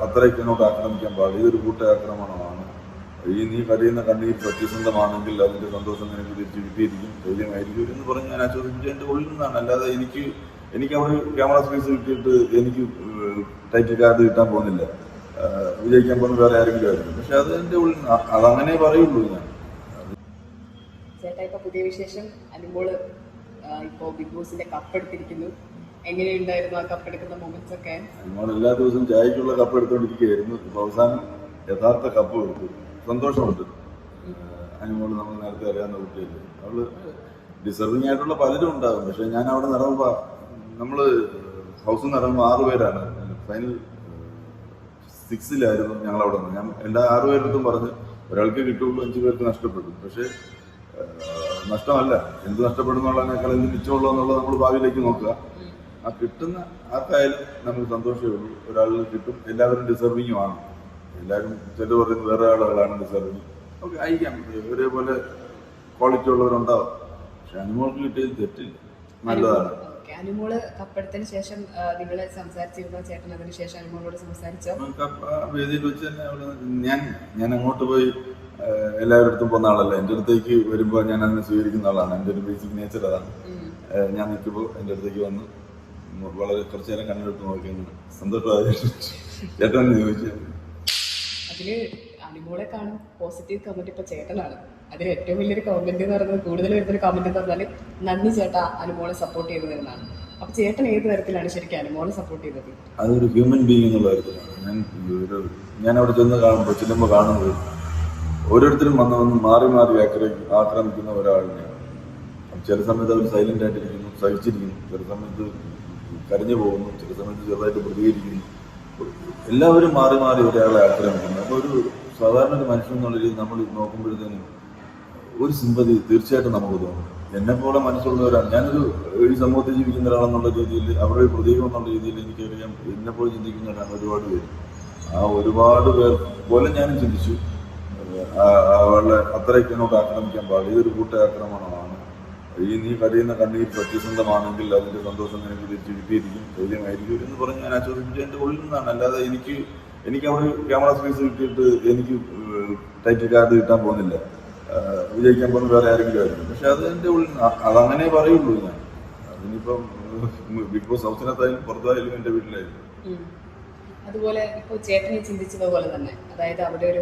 അത്രയ്ക്ക് എന്നോട് ആക്രമിക്കാൻ പാടില്ല. ഇതൊരു കൂട്ടാക്രമണമാണ്. ഈ നീ കരയുന്ന കണ്ണീർ സത്യസന്ധമാണെങ്കിൽ അതിൻ്റെ സന്തോഷം നിനക്ക് തിരിച്ച് കിട്ടിയിരിക്കും, ധൈര്യമായിരിക്കും എന്ന് പറഞ്ഞ് ഞാൻ ആശ്വസിപ്പിച്ച് എൻ്റെ ഉള്ളിൽ നിന്നാണ്. അല്ലാതെ എനിക്ക് അവിടെ ക്യാമറ സ്പേസ് കിട്ടിയിട്ട് എനിക്ക് ടൈറ്റിൽ കാർഡ് കിട്ടാൻ പോകുന്നില്ല, വിജയിക്കാൻ പോകുന്ന വേറെ ആരെങ്കിലും ആയിരിക്കും. പക്ഷെ അത് എൻ്റെ ഉള്ളിൽ അതങ്ങനെ പറയുള്ളൂ. ഞാൻ ചേട്ടാ ഇപ്പൊ പുതിയ വിശേഷം അനുമോള് ഇപ്പോ ബിഗ് ബോസിന്റെ കപ്പെടുത്തിരിക്കുന്നു. എങ്ങനെയുണ്ടായിരുന്നു ആ കപ്പെടുക്കുന്ന മൊമെന്റ്സ് ഒക്കെ? അനുമോൾ എല്ലാ ദിവസവും ചായക്കുള്ള കപ്പ് എടുത്തുകൊണ്ടിരിക്കുകയായിരുന്നു. ഇപ്പൊ അവസാനം യഥാർത്ഥ കപ്പ് എടുത്തു. സന്തോഷമുണ്ട്. അനുമോള് നമ്മൾ നേരത്തെ അറിയാവുന്ന കുട്ടിയല്ലേ, അവള് ഡിസർവിങ് ആയിട്ടുള്ള പലരും ഉണ്ടാകും. പക്ഷെ ഞാൻ അവിടെ ഇറങ്ങുമ്പോൾ നമ്മള് ഹൗസിൽ നിന്ന് ഇറങ്ങുമ്പോൾ 6 പേരാണ്. ഫൈനൽ 6-ലായിരുന്നു ഞങ്ങൾ അവിടെ നിന്ന്. ഞാൻ എല്ലാ 6 പേരുടെ പറഞ്ഞ് ഒരാൾക്ക് കിട്ടുള്ളൂ, 5 പേർക്ക് നഷ്ടപ്പെട്ടു. പക്ഷെ നഷ്ടമല്ല, എന്ത് നഷ്ടപ്പെടുന്നുള്ളതിനേക്കാൾ എന്ത് മിച്ചമുള്ളൂ എന്നുള്ളത് നമ്മൾ ഭാവിയിലേക്ക് നോക്കുക. ആ കിട്ടുന്ന ആർക്കായാലും നമുക്ക് സന്തോഷമേ ഉള്ളൂ. ഒരാളിൽ കിട്ടും, എല്ലാവരും ഡിസർവിങ്ങുമാണ്. എല്ലാവരും ചില പറയുന്നത് വേറെ ആളുകളാണ് ഡിസർവിങ്. ഓക്കെ, അയക്കാം, ഒരേപോലെ ക്വാളിറ്റി ഉള്ളവരുണ്ടാവും. പക്ഷെ അനുമോൾക്ക് കിട്ടിയത് തെറ്റില്ല, നല്ലതാണ്. അനുമോള് കപ്പെടുത്തതിന് ശേഷം നിങ്ങള് സംസാരിച്ചിരുന്നോ ചേട്ടൻ? അതിന് ശേഷം അനുമോളോട് സംസാരിച്ചോ? വേദിയിൽ വെച്ച് തന്നെ ഞാൻ അങ്ങോട്ട് പോയി എല്ലാവരുടെ അടുത്തും പോകുന്ന ആളല്ല. എൻ്റെ അടുത്തേക്ക് വരുമ്പോൾ ഞാൻ അതിനെ സ്വീകരിക്കുന്ന ആളാണ്. എൻ്റെ ഒരു ബേസിക് നേച്ചർ അതാണ്. ഞാൻ നിൽക്കുമ്പോൾ എൻ്റെ അടുത്തേക്ക് വന്ന് വളരെ കുറച്ചു നേരം കണ്ണെടുത്ത് നോക്കിയെന്ന് സന്തോഷമായി ചേട്ടൻ ചോദിച്ചു. അതില് അനുമോളെ കാണും പോസിറ്റീവ് കമന്റ് ഇപ്പൊ ചേട്ടനാണ്. അതിൽ ഏറ്റവും വലിയൊരു കമന്റ് എന്ന് പറയുന്നത്, കൂടുതൽ വരുന്നൊരു കമന്റ് എന്ന് പറഞ്ഞാൽ നന്ദി ചേട്ടാ അനുമോളെ സപ്പോർട്ട് ചെയ്തത് എന്നാണ്. അപ്പൊ ചേട്ടൻ ഏത് തരത്തിലാണ് ശരിക്കും അനുമോളെ സപ്പോർട്ട് ചെയ്തത്? അതൊരു ഹ്യൂമൻ ബീങ് എന്നുള്ള കാര്യത്തിലാണ്. ഞാൻ അവിടെ ചെല്ലുമ്പോൾ കാണുന്നത് ഓരോരുത്തരും വന്ന് മാറി ആക്രമിക്കുന്ന ഒരാളിനെ. ചില സമയത്ത് അവർ സൈലന്റ് ആയിട്ടിരിക്കുന്നു, സഹിച്ചിരിക്കുന്നു, ചില സമയത്ത് കരഞ്ഞു പോകുന്നു, ചില സമയത്ത് ചെറുതായിട്ട് പ്രതികരിക്കുന്നു. എല്ലാവരും മാറി ഒരാളെ ആക്രമിക്കുന്നു. അപ്പോൾ ഒരു സാധാരണ ഒരു മനുഷ്യൻ എന്നുള്ള രീതിയിൽ നമ്മൾ നോക്കുമ്പോഴത്തേനും ഒരു സിമ്പതി തീർച്ചയായിട്ടും നമുക്ക് തോന്നും. എന്നെപ്പോലെ മനസ്സുള്ളവരാണ്. ഞാനൊരു ഈ സമൂഹത്തിൽ ജീവിക്കുന്ന ഒരാളെന്നുള്ള രീതിയിൽ, അവരുടെ ഒരു പ്രതീകം എന്നുള്ള രീതിയിൽ എനിക്കറിയാം എന്നെപ്പോലെ ചിന്തിക്കുന്നവരാണ് ഒരുപാട് പേര്. ആ ഒരുപാട് പേർ പോലെ ഞാനും ചിന്തിച്ചു. അവളെ അത്രയ്ക്ക് എന്നോട് ആക്രമിക്കാൻ പാടില്ല. ഇതൊരു കൂട്ടാക്രമണമാണ്. ഈ നീ കരയുന്ന കണ്ണീർ സത്യസന്ധമാണെങ്കിൽ അതിൻ്റെ സന്തോഷം നിനക്ക് തിരിച്ച് കിട്ടിയിരിക്കും, ധൈര്യമായിരിക്കും എന്ന് പറഞ്ഞ് ഞാൻ ആശ്വസിപ്പിച്ച് എൻ്റെ ഉള്ളിൽ നിന്നാണ്. അല്ലാതെ എനിക്ക് അവിടെ ക്യാമറ സ്പേസ് കിട്ടിയിട്ട് എനിക്ക് ടൈറ്റിൽ കാർഡ് കിട്ടാൻ പോകുന്നില്ല, വിജയിക്കാൻ പോകുന്ന വേറെ ആരെങ്കിലും ആയിരിക്കും. പക്ഷെ അത് എൻ്റെ ഉള്ളിൽ അതങ്ങനെ പറയുള്ളൂ. ഞാൻ അതിനിപ്പം ബിഗ് ബോസ് ഹൗസിനകത്തായാലും പുറത്തായാലും എൻ്റെ വീട്ടിലായിരിക്കും. അതുപോലെ ഇപ്പോൾ ചേട്ടനെ ചിന്തിച്ചതുപോലെ തന്നെ, അതായത് അവിടെ ഒരു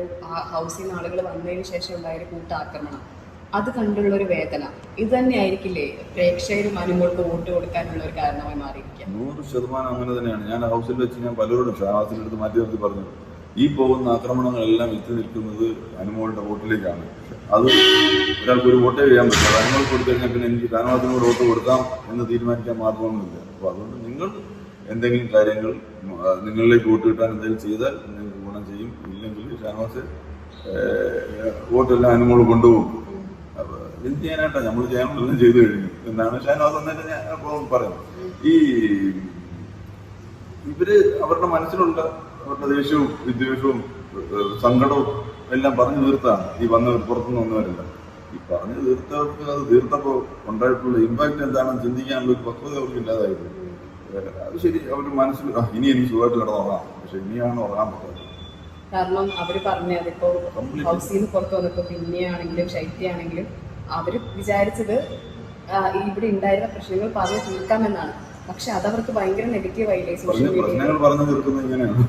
ഹൗസിൽ നിന്ന് ആളുകൾ വന്നതിന് ശേഷം ഉണ്ടായ ഒരു കൂട്ടാക്രമണം, അത് കണ്ടുള്ള ഒരു വേദന ഇത് തന്നെ ആയിരിക്കില്ലേ പ്രേക്ഷകരും അനുമോൾക്ക് വോട്ട് കൊടുക്കാനുള്ള ഒരു കാരണമായി മാറിയിരിക്കുക? 100% അങ്ങനെ തന്നെയാണ്. ഞാൻ ഹൗസിൽ വെച്ച് ഞാൻ പലരോടും ഷാസിനെടുത്ത് മാറ്റി നിർത്തി പറഞ്ഞു, ഈ പോകുന്ന ആക്രമണങ്ങളെല്ലാം എത്തി നിൽക്കുന്നത് അനുമോളുടെ വോട്ടിലേക്കാണ്. അത് ഒരാൾക്ക് ഒരു വോട്ടേ ചെയ്യാൻ പറ്റില്ല. അത് അനുമോൾക്ക് കൊടുത്തു കഴിഞ്ഞാൽ പിന്നെ എനിക്ക് ഷാനവാസിനോട് വോട്ട് കൊടുക്കാം എന്ന് തീരുമാനിക്കാൻ മാർഗമൊന്നുമില്ല. അപ്പോൾ അതുകൊണ്ട് നിങ്ങൾ എന്തെങ്കിലും കാര്യങ്ങൾ നിങ്ങളിലേക്ക് വോട്ട് കിട്ടാൻ എന്തെങ്കിലും ചെയ്താൽ നിങ്ങൾക്ക് ഗുണം ചെയ്യും. ഇല്ലെങ്കിൽ ഷാനവാസ് വോട്ടെല്ലാം അനുമോൾ കൊണ്ടുപോകും. അപ്പോൾ എന്ത് ചെയ്യാനായിട്ടാ, നമ്മൾ ചെയ്യാനുള്ളതെല്ലാം ചെയ്തു കഴിഞ്ഞു എന്നാണ് ഷാനവാസ് എന്നിട്ട് ഞാൻ അപ്പോൾ പറയുന്നത്. ഇവര് അവരുടെ മനസ്സിലുള്ള അവരുടെ ദേഷ്യവും വിദ്വേഷവും സങ്കടവും എല്ലാം പറഞ്ഞു തീർത്താണ് ഈ പുറത്തുനിന്ന് വന്നവരല്ല. ഈ പറഞ്ഞു തീർത്തവർക്ക് അത് തീർത്തപ്പോൾ ഉണ്ടായിട്ടുള്ള ഇമ്പാക്ട് എന്താണെന്ന് ചിന്തിക്കാനുള്ള ഒരു പക്വത അവർക്ക് ഇല്ലാതായിരുന്നു. അത് ശരി, അവരുടെ മനസ്സിൽ ഇനി എനിക്ക് സുഖമായിട്ട് കിടന്നുറങ്ങാം, പക്ഷെ ഇനിയാണ് ഉറങ്ങാൻ പറ്റാത്തത്. കാരണം അവര് പറഞ്ഞത് ഇപ്പോ ഹൗസിൽ നിന്ന് പുറത്ത് വന്നപ്പോ പിന്നെയാണെങ്കിലും ശൈത്യാണെങ്കിലും അവര് വിചാരിച്ചത് ഇവിടെ ഉണ്ടായിരുന്ന പ്രശ്നങ്ങൾ പറഞ്ഞു തീർക്കാമെന്നാണ്. പക്ഷെ അതവർക്ക് ഭയങ്കര നെഗറ്റീവ് ആയില്ലേ? പ്രശ്നങ്ങൾ പറഞ്ഞു തീർക്കുന്നത് ഇങ്ങനെയാണ്.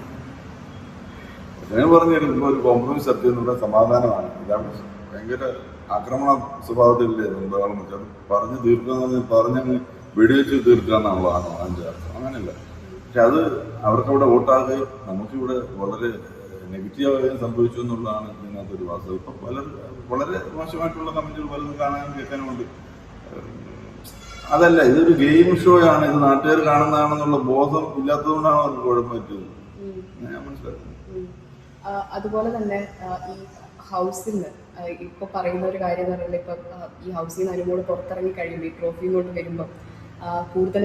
പ്രശ്നങ്ങൾ പറഞ്ഞു തീർക്കുമ്പോൾ ഒരു കോംപ്രമൈസ് സത്യം എന്നുള്ള സമാധാനമാണ്. ഇതാണ് ഭയങ്കര ആക്രമണ സ്വഭാവത്തിലല്ലേ എന്താണെന്ന് വെച്ചാൽ പറഞ്ഞു തീർക്കുക, പറഞ്ഞങ്ങ് വെടിവെച്ച് തീർക്കുക എന്നുള്ളതാണ് അതിൻ്റെ അർത്ഥം. അങ്ങനെയല്ല. പക്ഷെ അത് അവർക്കവിടെ വോട്ടാകുകയും നമുക്കിവിടെ വളരെ നെഗറ്റീവായും സംഭവിച്ചു എന്നുള്ളതാണ് ഇതിനകത്തൊരു വാസ്തവം. ഇപ്പം വളരെ മോശമായിട്ടുള്ള കമന്റുകൾ പലതും കാണാനും കേൾക്കാനുമുണ്ട്. അതല്ല, ഇതൊരു ഗെയിം ഷോ ആണ്, ഇത് നാട്ടുകാർ കാണുന്നതാണെന്നുള്ള ബോധം ഇല്ലാത്തതുകൊണ്ടാണ് അവർക്ക് കുഴപ്പം പറ്റിയത്. ഞാൻ മനസ്സിലാക്കുന്നത്. അതുപോലെ തന്നെ ഈ ഹൗസിൽ നിന്ന് ഇപ്പൊ പറയുന്ന ഒരു കാര്യം എന്ന് പറയുന്നത്, ഇപ്പൊ ഈ ഹൗസിൽ നിന്ന് അനുമോള് പുറത്തിറങ്ങി കഴിയുമ്പോൾ ഈ ട്രോഫി കൊണ്ട് വരുമ്പോൾ കൂടുതൽ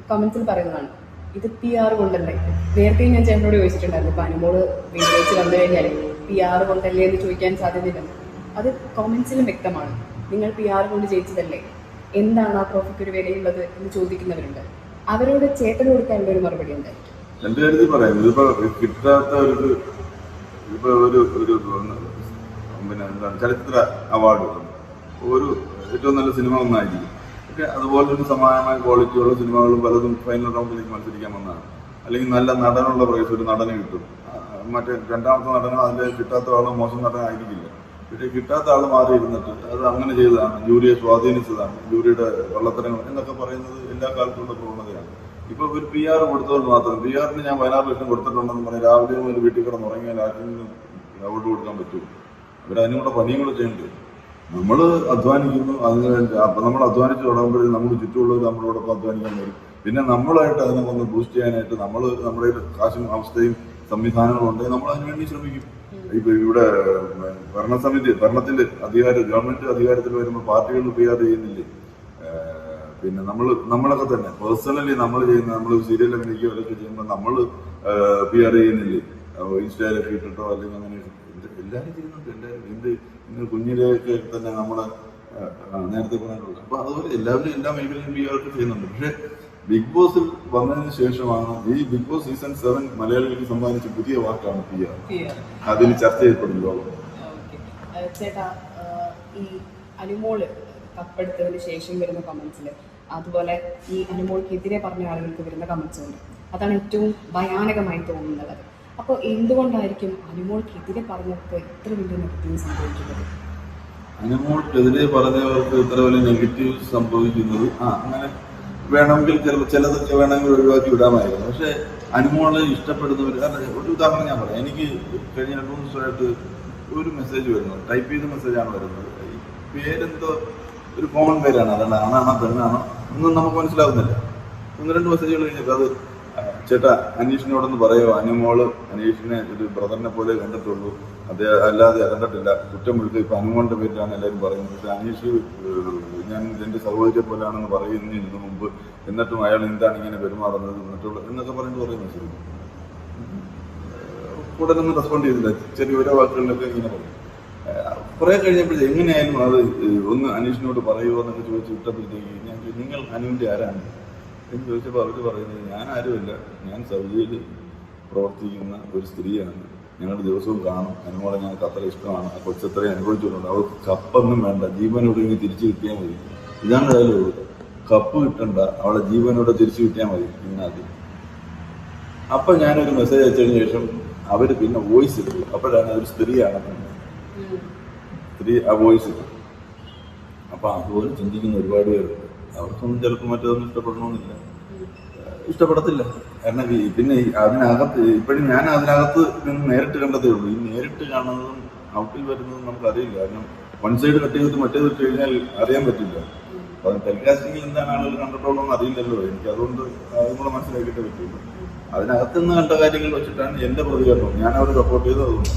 കമന്റ്സിൽ പറയുന്നതാണ് ഇത് PR കൊണ്ടല്ലേ. നേരത്തെ ഞാൻ ചേട്ടനോട് ചോദിച്ചിട്ടുണ്ടായിരുന്നു, ഇപ്പൊ അനുമോള് വിജയിച്ച് വന്നു കഴിഞ്ഞാൽ PR കൊണ്ടല്ലേ എന്ന് ചോദിക്കാൻ സാധ്യതയില്ല. അത് കമന്റ്സിലും വ്യക്തമാണ്. നിങ്ങൾ PR കൊണ്ട് ജയിച്ചതല്ലേ, എന്താണ് ആ ട്രോഫിക്ക് ഒരു വിലയുള്ളത് എന്ന് ചോദിക്കുന്നവരുണ്ട്. അവരോട് ചേട്ടന് കൊടുക്കാനുള്ള ഒരു മറുപടി എന്തായിരിക്കും? എന്റെ കാര്യത്തിൽ പറയാം, ഇതിപ്പോ കിട്ടാത്ത ഇപ്പൊ ഒരു പിന്നെ എന്താണ് ചലച്ചിത്ര അവാർഡ് ഒരു ഏറ്റവും നല്ല സിനിമ ഒന്നായിരിക്കും. പക്ഷെ അതുപോലെ ഒരു സമാനമായ ക്വാളിറ്റിയുള്ള സിനിമകളും പലതും ഫൈനൽ റൗണ്ടിലേക്ക് മത്സരിക്കാൻ വന്നതാണ്. അല്ലെങ്കിൽ നല്ല നടനുള്ള പ്രൈസ് ഒരു നടന് കിട്ടും. മറ്റേ രണ്ടാമത്തെ നടനോ അതിന്റെ കിട്ടാത്ത ആളോ മോശം നടനായിരിക്കില്ല. പക്ഷേ കിട്ടാത്ത ആൾ മാറി ഇരുന്നിട്ട് അത് അങ്ങനെ ചെയ്തതാണ്, ജൂറിയെ സ്വാധീനിച്ചതാണ്, ജൂറിയുടെ കള്ളത്തരങ്ങൾ എന്നൊക്കെ പറയുന്നത് എല്ലാ കാലത്തുള്ള പ്രവണതയാണ്. ഇപ്പൊ ഒരു PR കൊടുത്തവർ മാത്രം, PR-ന് ഞാൻ 16 ലക്ഷം കൊടുത്തിട്ടുണ്ടെന്ന് പറഞ്ഞ് രാവിലെ ഒരു വീട്ടിൽ കിടന്ന് ഉറങ്ങിയാൽ ആർക്കെങ്കിലും അവാർഡ് കൊടുക്കാൻ പറ്റുമോ? അവരതിനും കൂടെ പണിയും കൂടെ ചെയ്യണ്ടേ? നമ്മൾ അധ്വാനിക്കുന്നു, അതിന് വേണ്ടി അപ്പൊ നമ്മൾ അധ്വാനിച്ച് തുടങ്ങുമ്പോഴേ നമുക്ക് ചുറ്റുമുള്ളവർ നമ്മളോടൊപ്പം അധ്വാനിക്കാൻ വരും. പിന്നെ നമ്മളായിട്ട് അതിനെ ഒന്ന് ബൂസ്റ്റ് ചെയ്യാനായിട്ട് നമ്മുടെ കാശും അവസ്ഥയും സംവിധാനങ്ങളും ഉണ്ടെങ്കിൽ നമ്മൾ അതിനു വേണ്ടി ശ്രമിക്കും. ഇപ്പൊ ഇവിടെ ഭരണത്തിന്റെ ഗവൺമെന്റ് അധികാരത്തിൽ വരുമ്പോൾ പാർട്ടികൾ PR ചെയ്യുന്നില്ലേ? പിന്നെ നമ്മളൊക്കെ തന്നെ പേഴ്സണലി നമ്മൾ സീരിയൽ അഭിനയിക്കുകയോ അതൊക്കെ ചെയ്യുമ്പോൾ നമ്മൾ PR ചെയ്യുന്നില്ലേ? ഇൻസ്റ്റയിലൊക്കെ ഇട്ടിട്ടോ അല്ലെങ്കിൽ അങ്ങനെ എല്ലാവരും ചെയ്യുന്നുണ്ട്. ഇന്ന് കുഞ്ഞിലേക്ക് തന്നെ നമ്മളെ നേരത്തെ പറഞ്ഞിട്ടുള്ളത്. അപ്പൊ അതുപോലെ എല്ലാവരും എല്ലാ മേഖലയിലും PR ചെയ്യുന്നുണ്ട്. പക്ഷെ ബിഗ് ബോസിൽ വന്നതിന് ശേഷമാണ് ഈ ബിഗ് ബോസ് സീസൺ 7 മലയാളികൾക്ക് സമ്മാനിച്ച പുതിയ വാക്കാണ് PR. അതിന് ചർച്ച ചെയ്യപ്പെടുന്നു. ചേട്ടാ, ഈ അനുമോള് കപ്പെടുത്തതിന് ശേഷം വരുന്ന കമന്റ്സിൽ, അതുപോലെ ഈ അനുമോൾക്കെതിരെ പറഞ്ഞ ആളുകൾക്ക് വരുന്ന കമന്റ്സ് ഉണ്ട്. അതാണ് ഏറ്റവും ഭയാനകമായി തോന്നുന്നത്. അപ്പോൾ എന്തുകൊണ്ടായിരിക്കും അനുമോൾക്കെതിരെ പറഞ്ഞവർക്ക് ഇത്ര വലിയ നെഗറ്റീവ് സംഭവിക്കുന്നത്? അനുമോൾക്കെതിരെ പറഞ്ഞവർക്ക് ഇത്ര വലിയ നെഗറ്റീവ് സംഭവിക്കുന്നത് അങ്ങനെ വേണമെങ്കിൽ ചിലതൊക്കെ വേണമെങ്കിൽ ഒഴിവാക്കി വിടാമായിരുന്നു. പക്ഷെ അനുമോളെ ഇഷ്ടപ്പെടുന്നവർ, ഒരു ഉദാഹരണം ഞാൻ പറയാം. എനിക്ക് കഴിഞ്ഞ 2 ദിവസമായിട്ട് ഒരു മെസ്സേജ് വരുന്നത്, ടൈപ്പ് ചെയ്ത മെസ്സേജാണ് വരുന്നത്. പേരെന്തോ ഒരു കോമൺ പേരാണ്, അതുകൊണ്ട് ആണാണോ പെണ്ണാണോ ഒന്നും നമുക്ക് മനസ്സിലാവുന്നില്ല. 1-2 മെസ്സേജുകൾ കഴിഞ്ഞപ്പോൾ അത്, ചേട്ടാ അനീഷിനോടൊന്ന് പറയുമോ, അനീഷിനെ ഒരു ബ്രദറിനെ പോലെ കണ്ടിട്ടുള്ളൂ, അല്ലാതെ കണ്ടിട്ടില്ല, കുറ്റം വിളിച്ച് ഇപ്പൊ അനുമോളുടെ പേരിലാണ് എല്ലാവരും പറയുന്നത്. പക്ഷെ അനീഷ് ഞാൻ എന്റെ സഹോദരിയെ പോലെയാണെന്ന് പറയുന്നതിന് മുമ്പ് എന്നിട്ടും അയാൾ എന്താണ് ഇങ്ങനെ പെരുമാറുന്നത് എന്നൊക്കെ പറഞ്ഞിട്ട് കുറേ മെസ്സേജ് കൂടുതലൊന്നും റെസ്പോണ്ട് ചെയ്തില്ല. ചെറിയ ഓരോ വാക്കുകളിലൊക്കെ ഇങ്ങനെ പറയും. കുറെ കഴിഞ്ഞപ്പോഴേ എങ്ങനെയായാലും അത് ഒന്ന് അനീഷിനോട് പറയുമോ എന്നൊക്കെ ചോദിച്ച് വിട്ടപ്പോഴത്തേക്ക് ഞാൻ നിങ്ങൾ അനുവിന്റെ ആരാണ് എന്ന് ചോദിച്ചപ്പോൾ അവർ പറയുന്നത്, ഞാൻ ആരുമല്ല, ഞാൻ സൗദിയിൽ പ്രവർത്തിക്കുന്ന ഒരു സ്ത്രീയാണ്, ഞങ്ങൾ ദിവസവും കാണും, അനുമോളെ ഞങ്ങൾക്ക് അത്ര ഇഷ്ടമാണ്, ആ കൊച്ചത്രയും അനുഭവിച്ചിട്ടുണ്ട്, അവർക്ക് കപ്പൊന്നും വേണ്ട, ജീവനോടൊങ്ങി തിരിച്ചു കിട്ടിയാൽ മതി. ഇതാണ് അതിലുള്ളത്. കപ്പ് കിട്ടണ്ട, അവളെ ജീവനോടെ തിരിച്ചു കിട്ടിയാൽ മതി ഇന്നാദ്യം. അപ്പൊ ഞാനൊരു മെസ്സേജ് അയച്ചതിന് ശേഷം അവര് പിന്നെ വോയിസ് ഇട്ടു. അപ്പോഴാണ് ഒരു സ്ത്രീയാണ് ആ വോയിസ് ഇട്ടു. അപ്പൊ അതുപോലെ ചിന്തിക്കുന്ന ഒരുപാട് പേരുണ്ട്. അവർക്കൊന്നും ചിലപ്പോൾ മറ്റൊന്നും ഇഷ്ടപ്പെടണമെന്നില്ല, ഇഷ്ടപ്പെടത്തില്ല. കാരണം പിന്നെ അതിനകത്ത് ഇപ്പോഴും ഞാൻ അതിനകത്ത് നിന്ന് നേരിട്ട് കണ്ടതേ ഉള്ളൂ. ഈ നേരിട്ട് കാണുന്നതും ഔട്ടിൽ വരുന്നതും നമുക്കറിയില്ല. കാരണം വൺ സൈഡ് കട്ട് ചെയ്തിട്ട് മറ്റേത് ഇട്ട് കഴിഞ്ഞാൽ അറിയാൻ പറ്റില്ല. അപ്പൊ അത് ടെലികാസ്റ്റിംഗിൽ എന്താണ് ആളുകൾ കണ്ടിട്ടുള്ളൂ എന്ന് അറിയില്ലല്ലോ എനിക്ക്. അതുകൊണ്ട് അതും കൂടെ മനസ്സിലാക്കിയിട്ടേ പറ്റുള്ളൂ. അതിനകത്ത് നിന്ന് കണ്ട കാര്യങ്ങൾ വെച്ചിട്ടാണ് എന്റെ പ്രതികരണം. ഞാൻ അവരെ സപ്പോർട്ട് ചെയ്തത്. അതുകൊണ്ട്